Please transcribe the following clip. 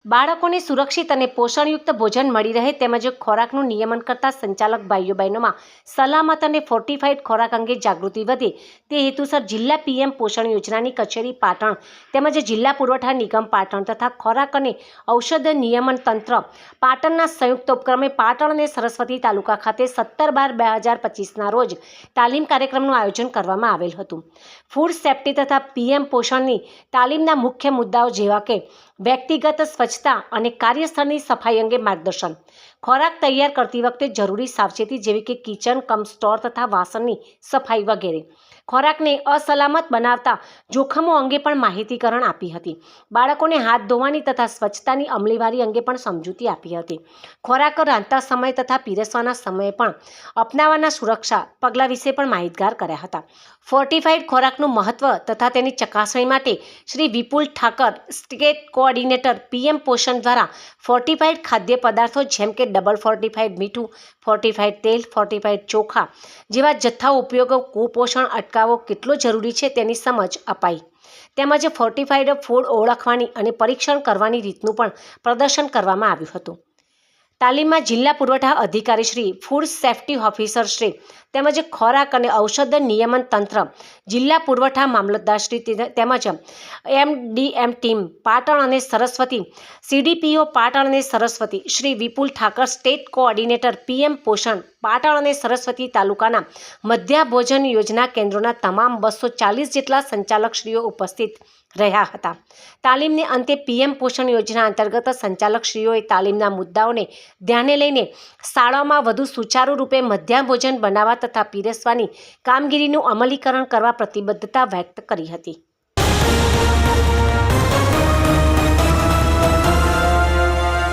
બાળકોને સુરક્ષિત અને પોષણયુક્ત ભોજન મળી રહે તેમજ ખોરાકનું નિયમન કરતા સંચાલક ભાઈઓ બહેનોમાં સલામત અને ફોર્ટિફાઈડ ખોરાક અંગે જાગૃતિ વધે તે હેતુસર જિલ્લા પીએમ પોષણ યોજનાની કચેરી પાટણ તેમજ જિલ્લા પુરવઠા નિગમ પાટણ તથા ખોરાક અને ઔષધ નિયમન તંત્ર પાટણના સંયુક્ત ઉપક્રમે પાટણ અને સરસ્વતી તાલુકા ખાતે 17/12/2025ના રોજ તાલીમ કાર્યક્રમનું આયોજન કરવામાં આવેલ હતું। ફૂડ સેફ્ટી તથા પીએમ પોષણની તાલીમના મુખ્ય મુદ્દાઓ જેવા કે વ્યક્તિગત સ્વચ્છતા અને કાર્યસ્થળની સફાઈ અંગે માર્ગદર્શન, ખોરાક તૈયાર કરતી વખતે જરૂરી સાવચેતી જેવી કે કિચન કમ સ્ટોર તથા વાસણની સફાઈ વગેરે, ખોરાકને અસલામત બનાવતા જોખમો અંગે પણ માહિતીકરણ આપી હતી। બાળકોને હાથ ધોવાની તથા સ્વચ્છતાની અમલીવારી અંગે પણ સમજૂતી આપી હતી। ખોરાક રાંધતા સમય તથા પીરસવાના સમયે પણ અપનાવવાના સુરક્ષા પગલાં વિશે પણ માહિતગાર કર્યા હતા। ફોર્ટિફાઈડ ખોરાકનું મહત્વ તથા તેની ચકાસણી માટે શ્રી વિપુલ ઠાકર, સ્ટેટ કોઓર્ડિનેટર પીએમ પોષણ દ્વારા ફોર્ટિફાઈડ ખાદ્ય પદાર્થો જેમ કે ડબલ ફોર્ટિફાઈડ મીઠું, ફોર્ટિફાઈડ તેલ, ફોર્ટિફાઈડ ચોખા જેવા જથ્થા ઉપયોગો કુપોષણ અટકાવવો કેટલો જરૂરી છે તેની સમજ અપાઈ તેમજ ફોર્ટિફાઈડ ફૂડ ઓળખવાની અને પરીક્ષણ કરવાની રીતનું પણ પ્રદર્શન કરવામાં આવ્યું હતું। તાલીમમાં જિલ્લા પુરવઠા અધિકારી Shri, food safety officer Shri તેમજ ખોરાક અને ઔષધ નિયમન તંત્ર, જિલ્લા પુરવઠા મામલતદાર શ્રી તેમજ એમડીએમ ટીમ પાટણ અને સરસ્વતી, સીડીપીઓ પાટણ અને સરસ્વતી, શ્રી વિપુલ ઠાકર, સ્ટેટ કોઓર્ડિનેટર પીએમ પોષણ પાટણ અને સરસ્વતી તાલુકાના મધ્યાહન ભોજન યોજના કેન્દ્રોના તમામ 240 જેટલા સંચાલકશ્રીઓ ઉપસ્થિત રહ્યા હતા। તાલીમને અંતે પીએમ પોષણ યોજના અંતર્ગત સંચાલકશ્રીઓએ તાલીમના મુદ્દાઓને ધ્યાને લઈને શાળાઓમાં વધુ સુચારુ રૂપે મધ્યાહન ભોજન બનાવવા તથા પીરસવાની કામગીરીનું અમલીકરણ કરવા પ્રતિબદ્ધતા વ્યક્ત કરી હતી।